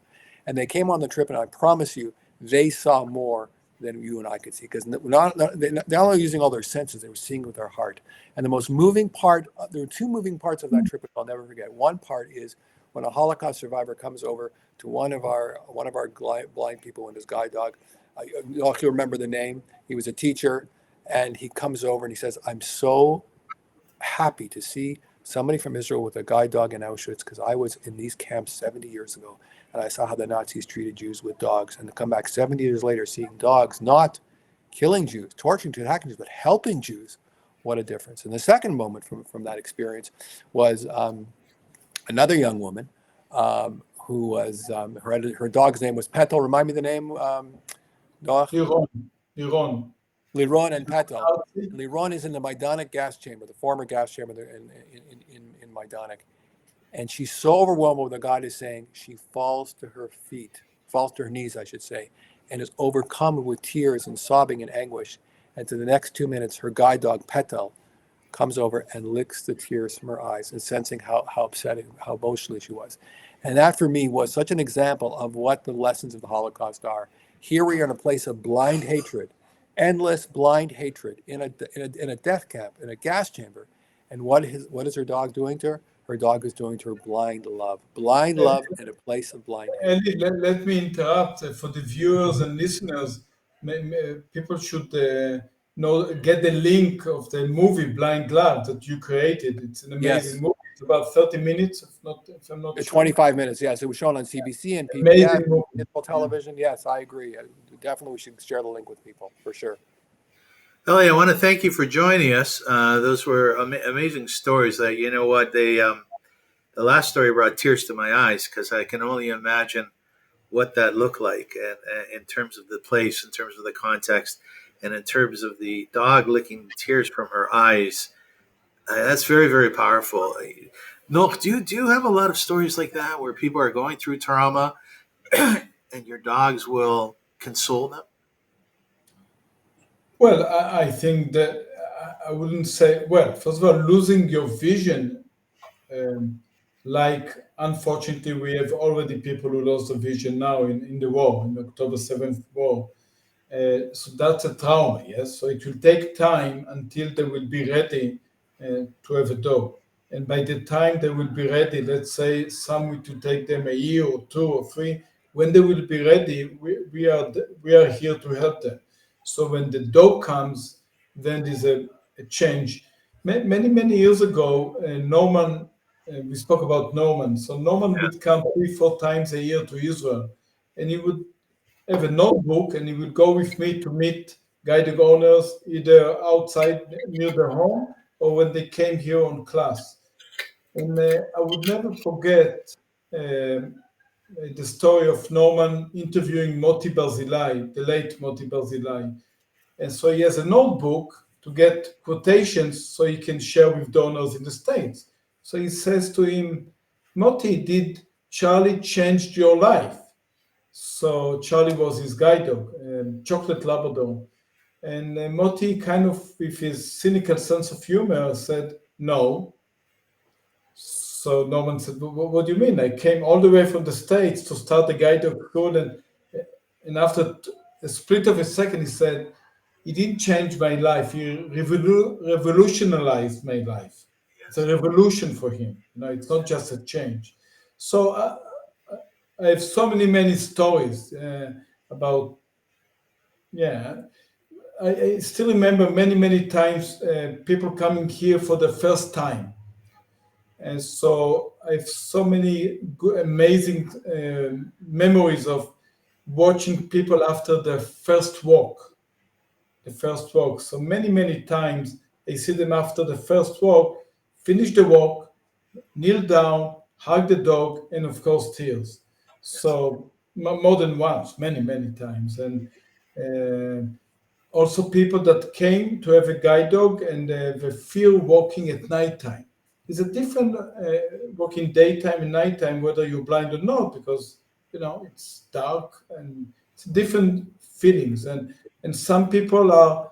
And they came on the trip, and I promise you, they saw more than you and I could see, because they're not using all their senses, they were seeing with their heart. And the most moving part, there were two moving parts of that trip I'll never forget. One part is when a Holocaust survivor comes over to one of our blind people and his guide dog. You'll remember the name. He was a teacher, and he comes over and he says, "I'm so happy to see somebody from Israel with a guide dog in Auschwitz, because I was in these camps 70 years ago, and I saw how the Nazis treated Jews with dogs. And to come back 70 years later, seeing dogs not killing Jews, torturing Jews, attacking Jews, but helping Jews, what a difference." And the second moment from that experience was another young woman who was, her dog's name was Petal. Remind me the name,
Liron.
Liron and Petal. Liron is in the Majdanek gas chamber, the former gas chamber in Majdanek. And she's so overwhelmed with what God is saying, she falls to her knees, I should say, and is overcome with tears and sobbing and anguish. And to the next 2 minutes, her guide dog, Petal, comes over and licks the tears from her eyes, and sensing how upsetting, how emotionally she was. And that for me was such an example of what the lessons of the Holocaust are. Here we are in a place of blind hatred, endless blind hatred, in a death camp, in a gas chamber. And what is her dog doing to her? Her dog is doing to her blind love in a place of blind hatred.
Eli, let me interrupt for the viewers and listeners. People should get the link of the movie Blind Love that you created. It's an amazing movie. It's about 30 minutes, if I'm not sure.
25 minutes, yes. It was shown on CBC and
Amazing
PBS, television. Yes, I agree. Definitely we should share the link with people, for sure.
Eli, I want to thank you for joining us. Those were amazing stories. That, you know what, the last story brought tears to my eyes, because I can only imagine what that looked like, and in terms of the place, in terms of the context, and in terms of the dog licking tears from her eyes. That's very, very powerful. No, do you have a lot of stories like that where people are going through trauma and your dogs will console them?
Well, I think that I wouldn't say, well, first of all, losing your vision, like unfortunately we have already people who lost the vision now in the war, in October 7th war. So that's a trauma, yes. So it will take time until they will be ready to have a dog. And by the time they will be ready, let's say some it will take them a year or 2 or 3. When they will be ready, we are here to help them. So when the dog comes, then there's a change. Many years ago, Norman, we spoke about Norman. So Norman would come 3 4 times a year to Israel, and he would have a notebook, and he would go with me to meet guide dog owners either outside near their home or when they came here on class. And I would never forget the story of Norman interviewing Moti Barzilai, the late Moti Barzilai. And so he has a notebook to get quotations so he can share with donors in the States. So he says to him, Moti, did Charlie change your life? So Charlie was his guide dog, chocolate Labrador. And Moti, kind of with his cynical sense of humor, said, no. So Norman said, what do you mean? I came all the way from the States to start the guide dog school. And after a split of a second, he said, he didn't change my life. He revolutionized my life. It's a revolution for him. It's not just a change. So I have so many stories about, yeah. I still remember many times people coming here for the first time. And so I have so many good, amazing memories of watching people after the first walk. So many times I see them after the first walk, finish the walk, kneel down, hug the dog, and of course tears. So more than once, many times. And also people that came to have a guide dog and they fear walking at nighttime. It's a different walking daytime and nighttime, whether you're blind or not, because it's dark and it's different feelings. And some people are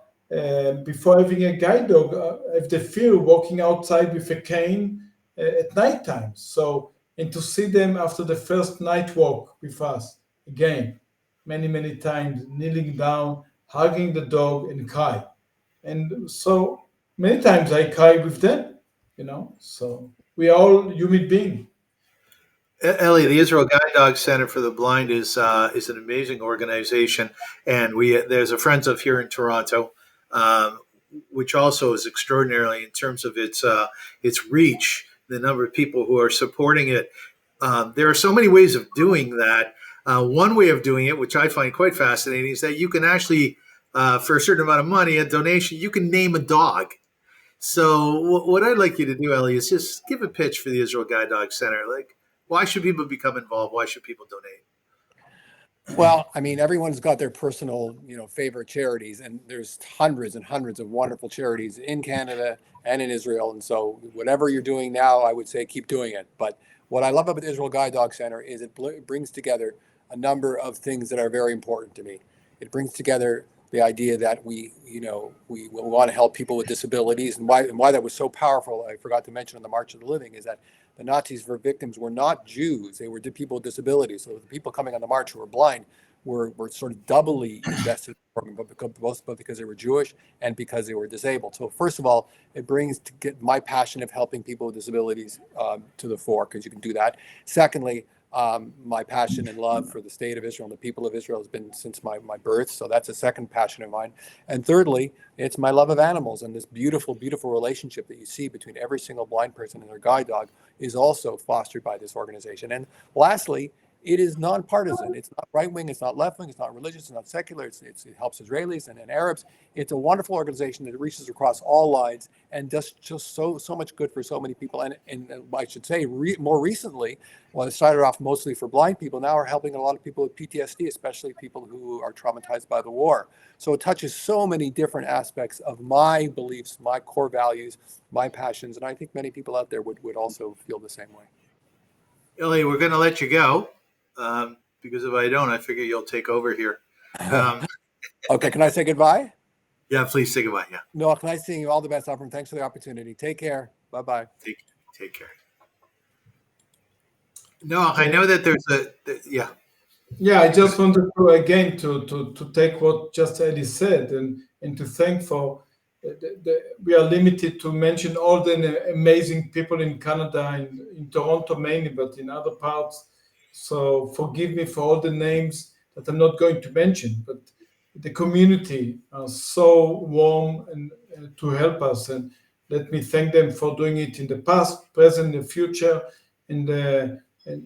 before having a guide dog have the fear walking outside with a cane at nighttime. So, and to see them after the first night walk with us again, many times, kneeling down, hugging the dog, and cry. And so many times I cry with them. So we are all human beings.
Eli, the Israel Guide Dog Center for the Blind is an amazing organization, and there's a Friends of here in Toronto, which also is extraordinary in terms of its reach, the number of people who are supporting it. There are so many ways of doing that. One way of doing it, which I find quite fascinating, is that you can actually, for a certain amount of money, a donation, you can name a dog. So what I'd like you to do, Eli, is just give a pitch for the Israel Guide Dog Center. Like, why should people become involved? Why should people donate?
Well, I mean, everyone's got their personal, favorite charities, and there's hundreds and hundreds of wonderful charities in Canada and in Israel. And so whatever you're doing now, I would say keep doing it. But what I love about the Israel Guide Dog Center is it brings together a number of things that are very important to me. It brings together the idea that we want to help people with disabilities, and why that was so powerful. I forgot to mention on the March of the Living is that the Nazis for victims were not Jews; they were people with disabilities. So the people coming on the march who were blind were sort of doubly invested in the program, both because they were Jewish and because they were disabled. So first of all, it brings to get my passion of helping people with disabilities to the fore, because you can do that. Secondly, my passion and love for the state of Israel and the people of Israel has been since my birth. So that's a second passion of mine. And thirdly, it's my love of animals, and this beautiful relationship that you see between every single blind person and their guide dog is also fostered by this organization. And lastly, It is nonpartisan. It's not right wing. It's not left wing. It's not religious. It's not secular. It helps Israelis and Arabs. It's a wonderful organization that reaches across all lines and does just so much good for so many people. And I should say, more recently, well, it started off mostly for blind people. Now we're helping a lot of people with PTSD, especially people who are traumatized by the war. So it touches so many different aspects of my beliefs, my core values, my passions, and I think many people out there would also feel the same way.
Eli, we're going to let you go. Because if I don't, I figure you'll take over here.
Okay, can I say goodbye?
Yeah, please say goodbye. Yeah.
Noach, nice seeing you. All the best, Avrum. Thanks for the opportunity. Take care. Bye-bye.
Take care. Noach, I know that there's yeah.
Yeah, I just wanted to again to take what just Eli said and to thank for we are limited to mention all the amazing people in Canada, in Toronto mainly, but in other parts. So forgive me for all the names that I'm not going to mention, but the community are so warm and to help us, and let me thank them for doing it in the past, present, and future. And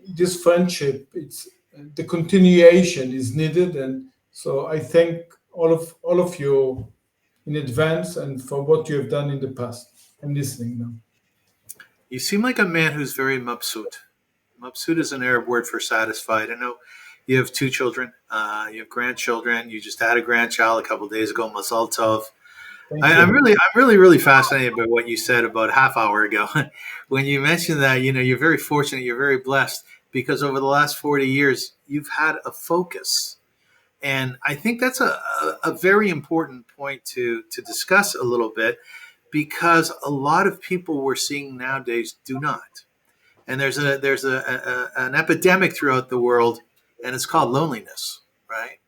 this friendship, it's the continuation is needed, and so I thank all of you in advance and for what you have done in the past. I'm listening now.
You seem like a man who's very mabsut. Mabsut is an Arab word for satisfied. I know you have 2 children. You have grandchildren. You just had a grandchild a couple of days ago, Mazal Tov. I'm really fascinated by what you said about a half hour ago when you mentioned that you're very fortunate, you're very blessed because over the last 40 years you've had a focus, and I think that's a very important point to discuss a little bit because a lot of people we're seeing nowadays do not, and there's an epidemic throughout the world, and it's called loneliness, right?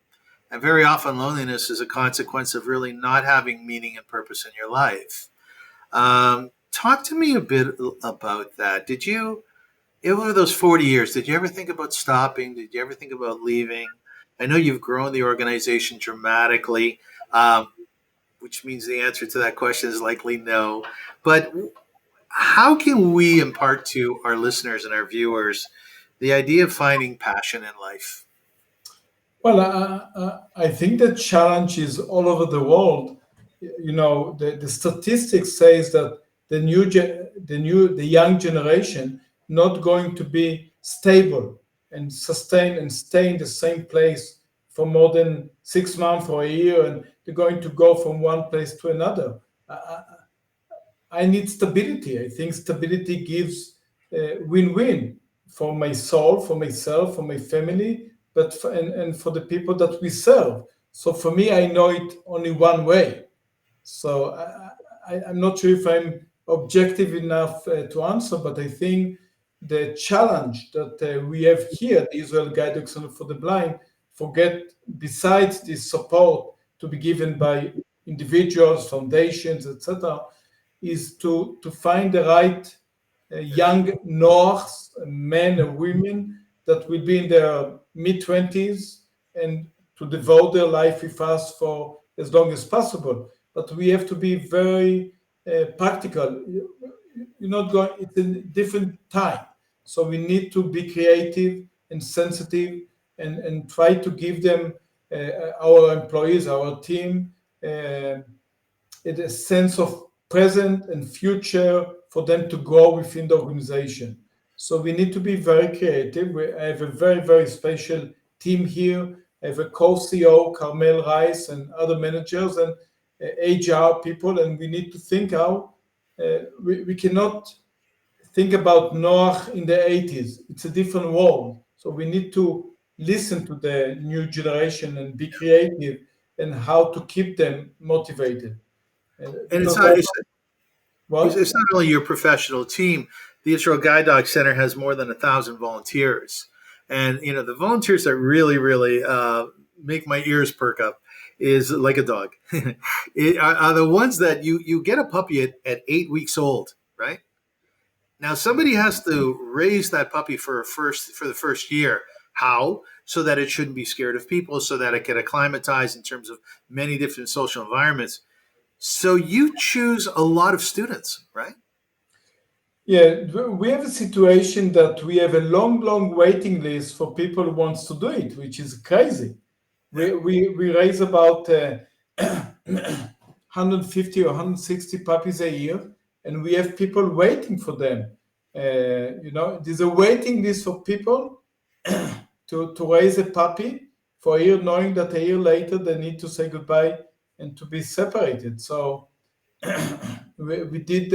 And very often loneliness is a consequence of really not having meaning and purpose in your life. Talk to me a bit about that. Did you, over those 40 years, did you ever think about stopping? Did you ever think about leaving? I know you've grown the organization dramatically, which means the answer to that question is likely no. But how can we impart to our listeners and our viewers the idea of finding passion in life?
Well, I think the challenge is all over the world. The statistics says that the young generation not going to be stable and sustain and stay in the same place for more than 6 months or a year, and they're going to go from one place to another. I need stability. I think stability gives win-win for my soul, for myself, for my family, but and for the people that we serve. So for me, I know it only one way. So I'm not sure if I'm objective enough to answer, but I think the challenge that we have here, the Israel Guide Center for the Blind, besides this support to be given by individuals, foundations, etc., is to find the right young Noachs, men and women that will be in their mid-20s and to devote their life with us for as long as possible. But we have to be very practical. You're not going, it's a different time. So we need to be creative and sensitive and try to give them, our employees, our team, a sense of present and future for them to grow within the organization. So we need to be very creative. I have a very, very special team here. I have a co-CEO, Carmel Rice, and other managers and HR people, and we need to think how we cannot think about Noach in the 80s. It's a different world. So we need to listen to the new generation and be creative and how to keep them motivated.
And it's not only your professional team. The Israel Guide Dog Center has more than 1,000 volunteers. And, the volunteers that really, really make my ears perk up is like a dog. are the ones that you get a puppy at 8 weeks old, right? Now, somebody has to raise that puppy for the first year. How? So that it shouldn't be scared of people, so that it can acclimatize in terms of many different social environments. So you choose a lot of students, right?
Yeah, we have a situation that we have a long waiting list for people who wants to do it, which is crazy. We raise about 150 or 160 puppies a year, and we have people waiting for them. There's a waiting list for people to raise a puppy for a year, knowing that a year later they need to say goodbye and to be separated. So we did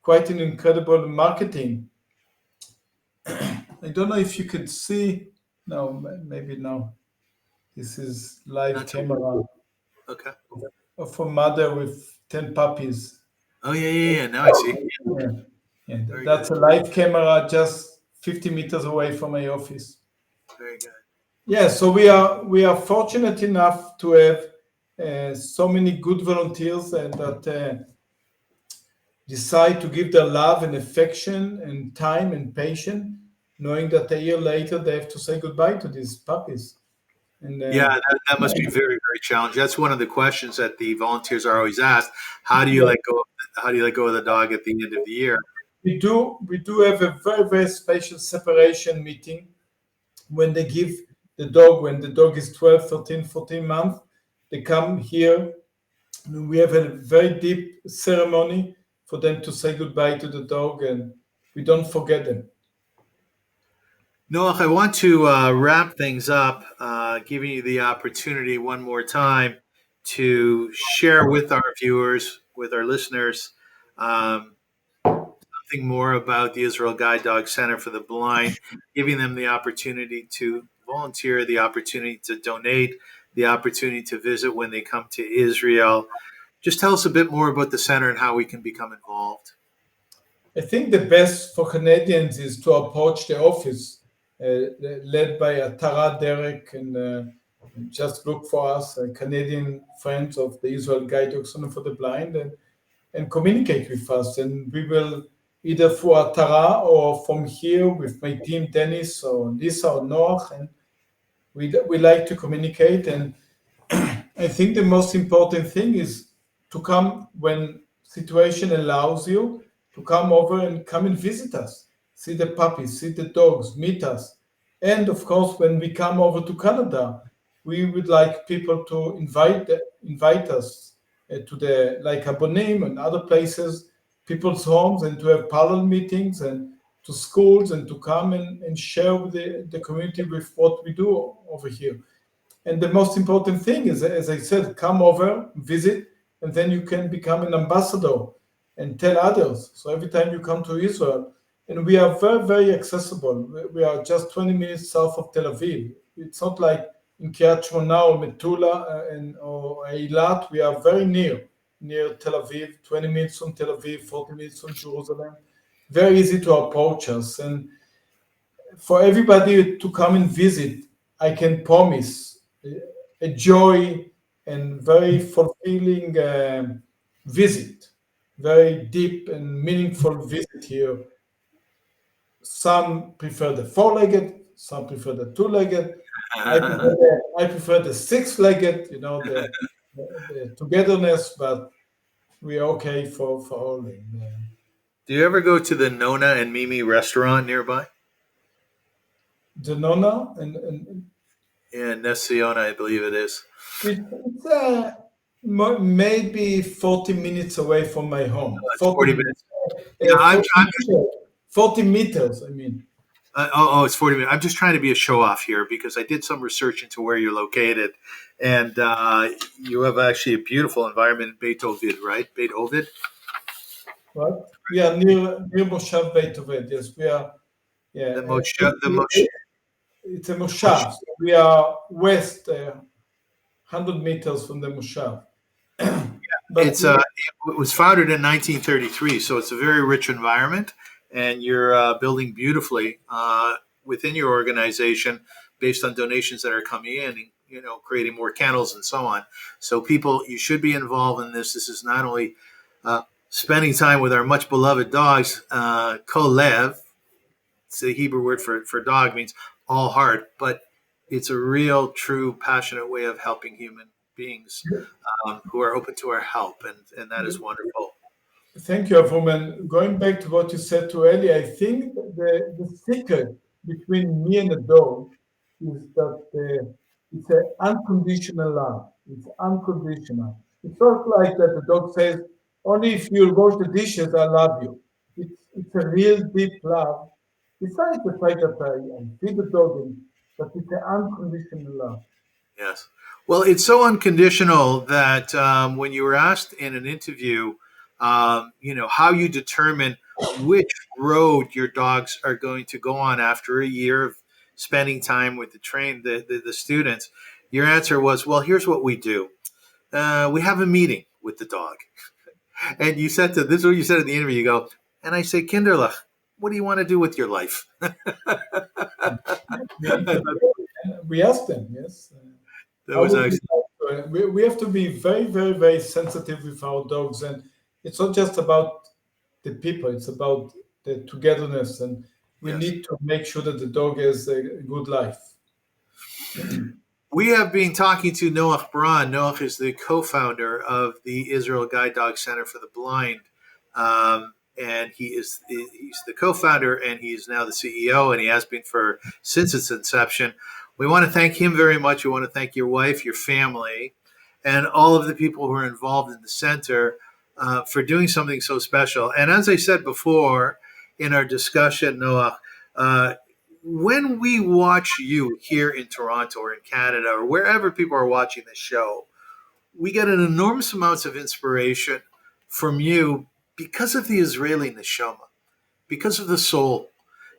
quite an incredible marketing. I don't know if you could see. No, maybe no. This is live
That's
camera
okay.
of a mother with 10 puppies.
Oh yeah. Now I see.
Yeah, yeah,
Very
that's
good.
a live camera just 50 meters away from my office.
Very good.
Yeah, so we are fortunate enough to have so many good volunteers that decide to give their love and affection and time and patience, knowing that a year later they have to say goodbye to these puppies. And
Yeah, that must be very challenging. That's one of the questions that the volunteers are always asked. How do you
yeah,
let go? How do you let go of the dog at the end of the year?
we do have a very special separation meeting when they give the dog, when the dog is 12, 13, 14 months, they come here. We have a very deep ceremony for them to say goodbye to the dog, and we don't forget them.
Noach, I want to wrap things up, giving you the opportunity one more time to share with our viewers, with our listeners, um, something more about the Israel Guide Dog Center for the Blind, giving them the opportunity to volunteer, the opportunity to donate, the opportunity to visit when they come to Israel. Just tell us a bit more about the center and how we can become involved.
I think the best for Canadians is to approach the office led by Tara Derek and just look for us, Canadian friends of the Israel Guide Dog Center for the Blind, and communicate with us. And we will either through Tara or from here with my team, Dennis or Lisa or Noach, and we like to communicate. And I think the most important thing is to come when situation allows you to come over and come and visit us, see the puppies, see the dogs, meet us. And of course, when we come over to Canada, we would like people to invite us to the like Abonim and other places, people's homes, and to have parallel meetings and to schools and to come and share with the community with what we do over here. And the most important thing is, as I said, come over, visit, and then you can become an ambassador and tell others. So every time you come to Israel, and we are very accessible. We are just 20 minutes south of Tel Aviv. It's not like in Kiryat Shmona or Metula or Eilat. We are very near Tel Aviv, 20 minutes from Tel Aviv, 40 minutes from Jerusalem. Very easy to approach us. And for everybody to come and visit, I can promise a joy and very fulfilling visit, very deep and meaningful visit here. Some prefer the four-legged, some prefer the two-legged. I prefer the six-legged, the togetherness, but we are okay for all.
Do you ever go to the Nona and Mimi restaurant nearby?
The Nona and
In Nessiona, I believe it is.
it's maybe 40 minutes away from my home.
It's 40 minutes. Yeah,
40 meters, I mean.
It's 40 minutes. I'm just trying to be a show off here because I did some research into where you're located, and you have actually a beautiful environment in Beit Ovid, right? Beit Ovid?
What? Yeah, near Moshav Beit Oved. Yes, we are. Yeah,
The Moshe.
it's a Moshav. We are west, 100 meters from the Moshav. But
It was founded in 1933, so it's a very rich environment, and you're building beautifully within your organization based on donations that are coming in, and, creating more kennels and so on. So people, you should be involved in this. This is not only spending time with our much beloved dogs, kolev, it's the Hebrew word for dog, means all heart, but it's a real, true, passionate way of helping human beings who are open to our help, and that is wonderful.
Thank you, Avrum. And going back to what you said to Eli, I think the secret between me and the dog is that it's an unconditional love. It's unconditional. It's not like that the dog says, only if you wash the dishes, I love you. It's a real deep love. Besides the fact that I feed the dog, but it's an unconditional love.
Yes. Well, it's so unconditional that when you were asked in an interview, how you determine which road your dogs are going to go on after a year of spending time with the students, your answer was, well, here's what we do. We have a meeting with the dog. And you said this is what you said in the interview. You go, and I say, Kinderlach, what do you want to do with your life?
We asked them, yes.
That was actually.
We have to be very, very, very sensitive with our dogs, and it's not just about the people; it's about the togetherness, and we need to make sure that the dog has a good life.
We have been talking to Noach Braun. Noach is the co-founder of the Israel Guide Dog Center for the Blind, and he's the co-founder, and he is now the CEO, and he has been since its inception. We want to thank him very much. We want to thank your wife, your family, and all of the people who are involved in the center for doing something so special. And as I said before in our discussion, Noach, when we watch you here in Toronto or in Canada or wherever people are watching the show, we get an enormous amounts of inspiration from you because of the Israeli neshama, because of the soul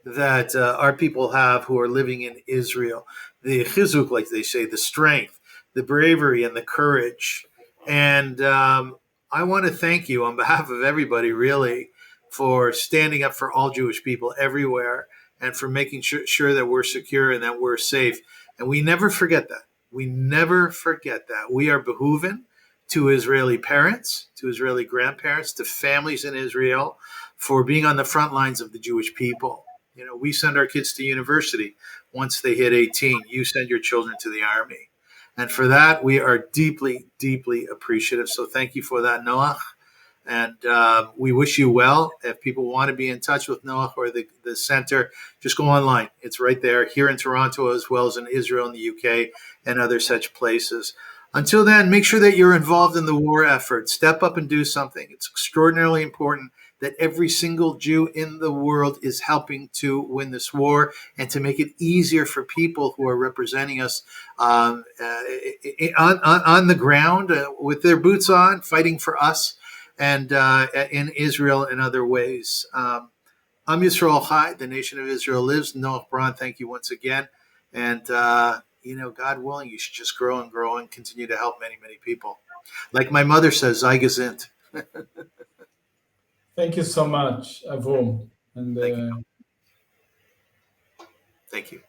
that our people have who are living in Israel, the chizuk, like they say, the strength, the bravery, and the courage. And I want to thank you on behalf of everybody, really, for standing up for all Jewish people everywhere and for making sure that we're secure and that we're safe. And we never forget that. We never forget that. We are behoven to Israeli parents, to Israeli grandparents, to families in Israel for being on the front lines of the Jewish people. We send our kids to university once they hit 18. You send your children to the army. And for that, we are deeply, deeply appreciative. So thank you for that, Noach. And we wish you well. If people want to be in touch with Noach or the center, just go online. It's right there here in Toronto as well as in Israel and the UK and other such places. Until then, make sure that you're involved in the war effort. Step up and do something. It's extraordinarily important that every single Jew in the world is helping to win this war and to make it easier for people who are representing us on the ground with their boots on, fighting for us, and in Israel and other ways. I'm Yisrael Chai, the nation of Israel lives. Noach Braun, thank you once again. And, God willing, you should just grow and grow and continue to help many, many people. Like my mother says, Sei gesinnt.
Thank you so much, Avrum. And
Thank you.